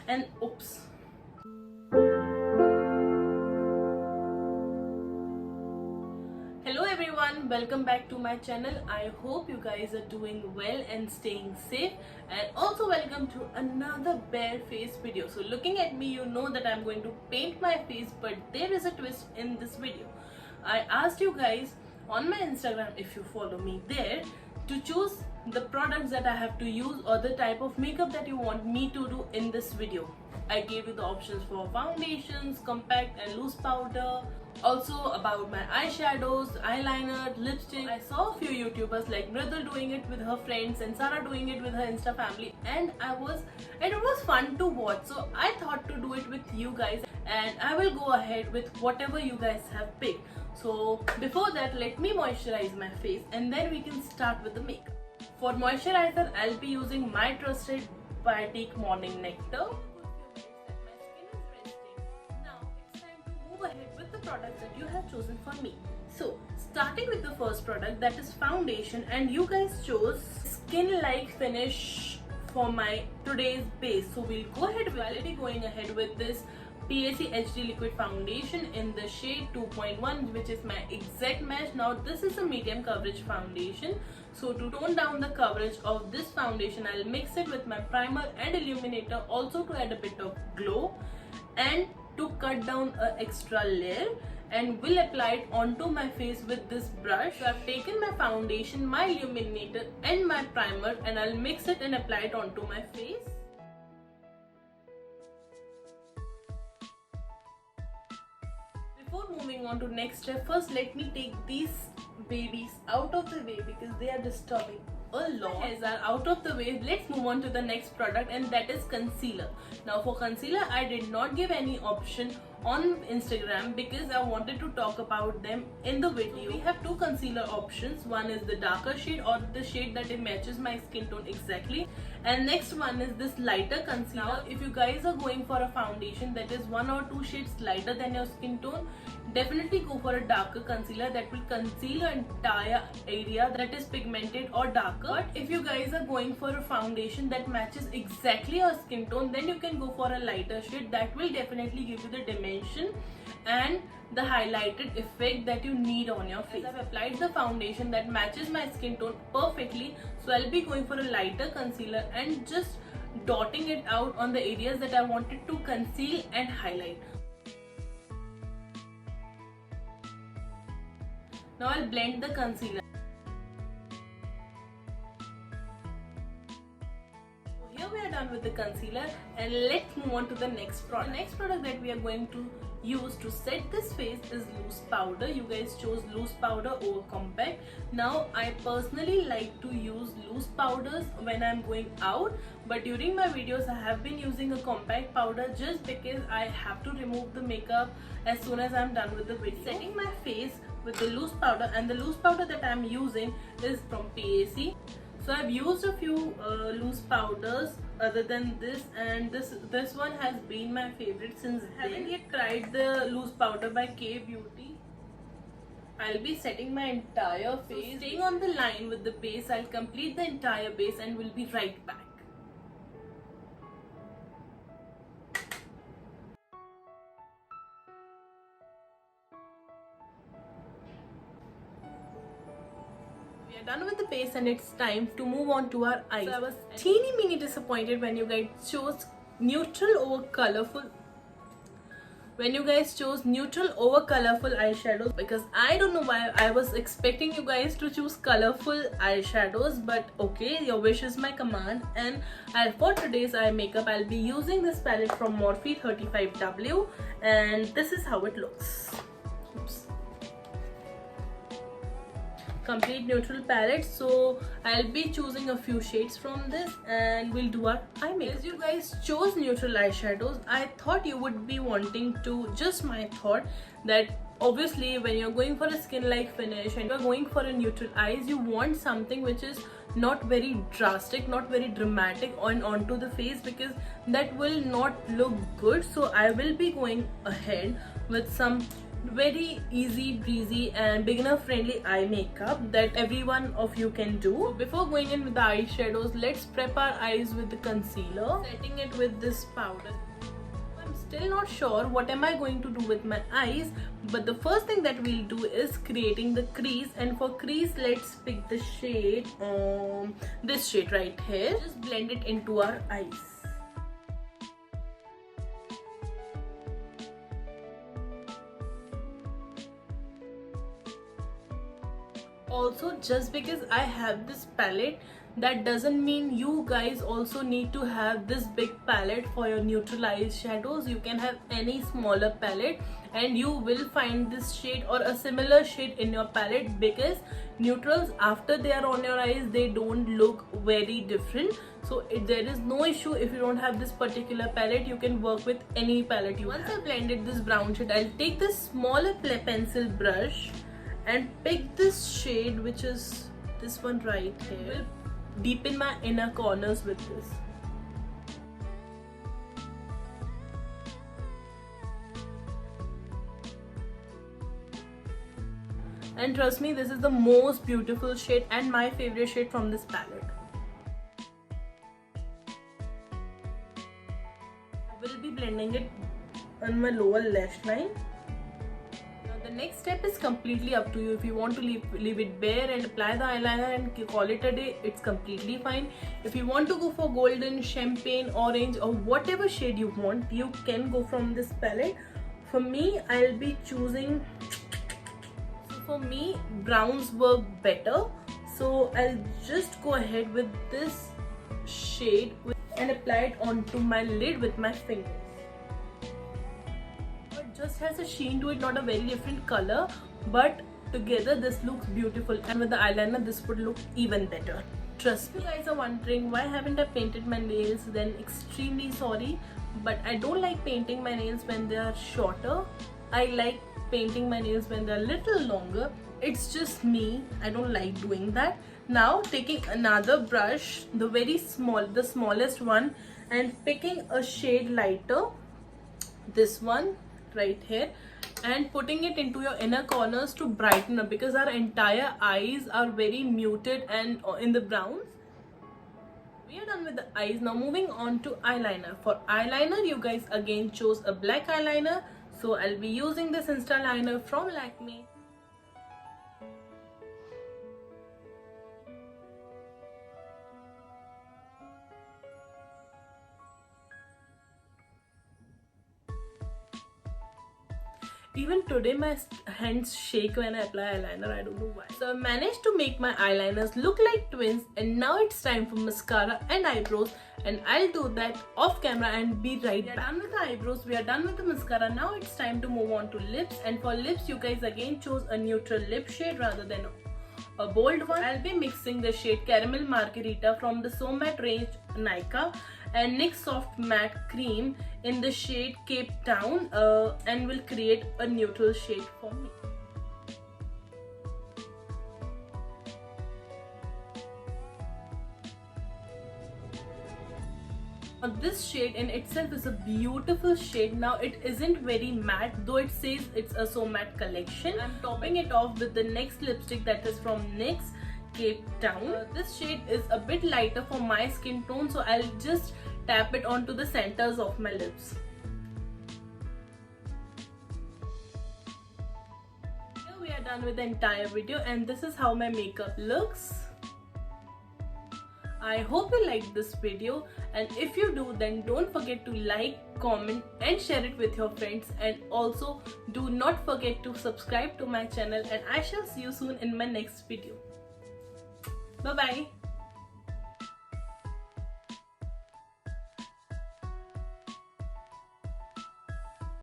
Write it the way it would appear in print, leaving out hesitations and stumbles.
and oops. Hello everyone, welcome back to my channel. I hope you guys are doing well and staying safe, and also welcome to another bare face video. So looking at me, you know that I'm going to paint my face, but there is a twist in this video. I asked you guys on my Instagram, if you follow me there, to choose the products that I have to use or the type of makeup that you want me to do in this video. I gave you the options for foundations, compact and loose powder, also about my eyeshadows, eyeliner, lipstick. I saw a few YouTubers like Mridul doing it with her friends and Sarah doing it with her Insta family, and it was fun to watch. So I thought to do it with you guys, and I will go ahead with whatever you guys have picked. So before that, let me moisturize my face and then we can start with the makeup. For moisturizer, I'll be using my trusted Biotique Morning Nectar. Now it's time to move ahead with the products that you have chosen for me. So starting with the first product, that is foundation, and you guys chose Skin Like Finish for my today's base. So we'll go ahead, we're already going ahead with this PAC HD Liquid Foundation in the shade 2.1, which is my exact match. Now this is a medium coverage foundation, so to tone down the coverage of this foundation, I'll mix it with my primer and illuminator, also to add a bit of glow and to cut down an extra layer, and will apply it onto my face with this brush. So I've taken my foundation, my illuminator and my primer, and I'll mix it and apply it onto my face. Before moving on to next step, first let me take these babies out of the way because they are disturbing a lot. My hairs are out of the way. Let's move on to the next product, and that is concealer. Now for concealer, I did not give any option on Instagram because I wanted to talk about them in the video. We have two concealer options. One is the darker shade, or the shade that it matches my skin tone exactly, and next one is this lighter concealer. Now, if you guys are going for a foundation that is 1 or 2 shades lighter than your skin tone, definitely go for a darker concealer that will conceal your entire area that is pigmented or darker. But if you guys are going for a foundation that matches exactly your skin tone, then you can go for a lighter shade that will definitely give you the dimension and the highlighted effect that you need on your face. I've applied the foundation that matches my skin tone perfectly, so I'll be going for a lighter concealer and just dotting it out on the areas that I wanted to conceal and highlight. Now I'll blend the concealer. So here we are done with the concealer, and let's move on to the next product. The next product that we are going to use to set this face is loose powder. You guys chose loose powder over compact. Now I personally like to use loose powders when I'm going out, but during my videos I have been using a compact powder just because I have to remove the makeup as soon as I'm done with the video. Setting my face with the loose powder, and the loose powder that I'm using is from PAC. So I've used a few loose powders other than this, and this one has been my favorite since I haven't yet tried the loose powder by K Beauty. I'll be setting my entire face. So staying on the line with the base, I'll complete the entire base and we'll be right back. Done with the base, and it's time to move on to our eyes. So I was teeny disappointed when you guys chose neutral over colorful. Eyeshadows, because I don't know why I was expecting you guys to choose colorful eyeshadows, but okay, your wish is my command. And for today's eye makeup, I'll be using this palette from Morphe 35W, and this is how it looks. Oops. Complete neutral palette, so I'll be choosing a few shades from this and we'll do our eye makeup. As you guys chose neutral eyeshadows, I thought you would be wanting to, just my thought, that obviously when you're going for a skin like finish and you're going for a neutral eyes, you want something which is not very drastic, not very dramatic onto the face, because that will not look good. So I will be going ahead with some Very easy breezy and beginner friendly eye makeup that every one of you can do. So before going in with the eyeshadows, let's prep our eyes with the concealer, setting it with this powder. I'm still not sure what am I going to do with my eyes, but the first thing that we'll do is creating the crease, and for crease let's pick the shade, this shade right here. Just blend it into our eyes. Also, just because I have this palette, that doesn't mean you guys also need to have this big palette for your neutralized shadows. You can have any smaller palette and you will find this shade or a similar shade in your palette, because neutrals, after they are on your eyes, they don't look very different. So there is no issue if you don't have this particular palette. You can work with any palette you have. Once I blended this brown shade, I'll take this smaller pencil brush and pick this shade, which is this one right here. Will deepen my inner corners with this. And trust me, this is the most beautiful shade and my favorite shade from this palette. I will be blending it on my lower lash line. The next step is completely up to you. If you want to leave it bare and apply the eyeliner and call it a day, it's completely fine. If you want to go for golden, champagne, orange, or whatever shade you want, you can go from this palette. For me, I'll be choosing, for me, browns work better, so I'll just go ahead with this shade and apply it onto my lid with my fingers. Just has a sheen to it, not a very different color, but together this looks beautiful, and with the eyeliner this would look even better. Trust me. If you guys are wondering why haven't I painted my nails, then extremely sorry, but I don't like painting my nails when they are shorter. I like painting my nails when they're a little longer. It's just me, I don't like doing that. Now taking another brush, the smallest one, and picking a shade lighter, this one right here, and putting it into your inner corners to brighten up, because our entire eyes are very muted and in the browns. We are done with the eyes. Now moving on to eyeliner. For eyeliner, you guys again chose a black eyeliner, so I'll be using this Insta liner from Lakme. Even today my hands shake when I apply eyeliner, I don't know why. So I managed to make my eyeliners look like twins, and now it's time for mascara and eyebrows, and I'll do that off camera and be right back. We are done with the eyebrows, we are done with the mascara. Now it's time to move on to lips, and for lips you guys again chose a neutral lip shade rather than a bold one. I'll be mixing the shade Caramel Margarita from the So Matte range Nykaa and NYX Soft Matte Cream in the shade Cape Town, and will create a neutral shade for me. This shade in itself is a beautiful shade. Now it isn't very matte, though it says it's a So Matte collection. I'm topping it off with the next lipstick, that is from NYX Cape Town. This shade is a bit lighter for my skin tone, so I'll just tap it onto the centers of my lips. Here we are done with the entire video, and this is how my makeup looks. I hope you liked this video, and if you do, then don't forget to like, comment and share it with your friends, and also do not forget to subscribe to my channel, and I shall see you soon in my next video. Bye bye.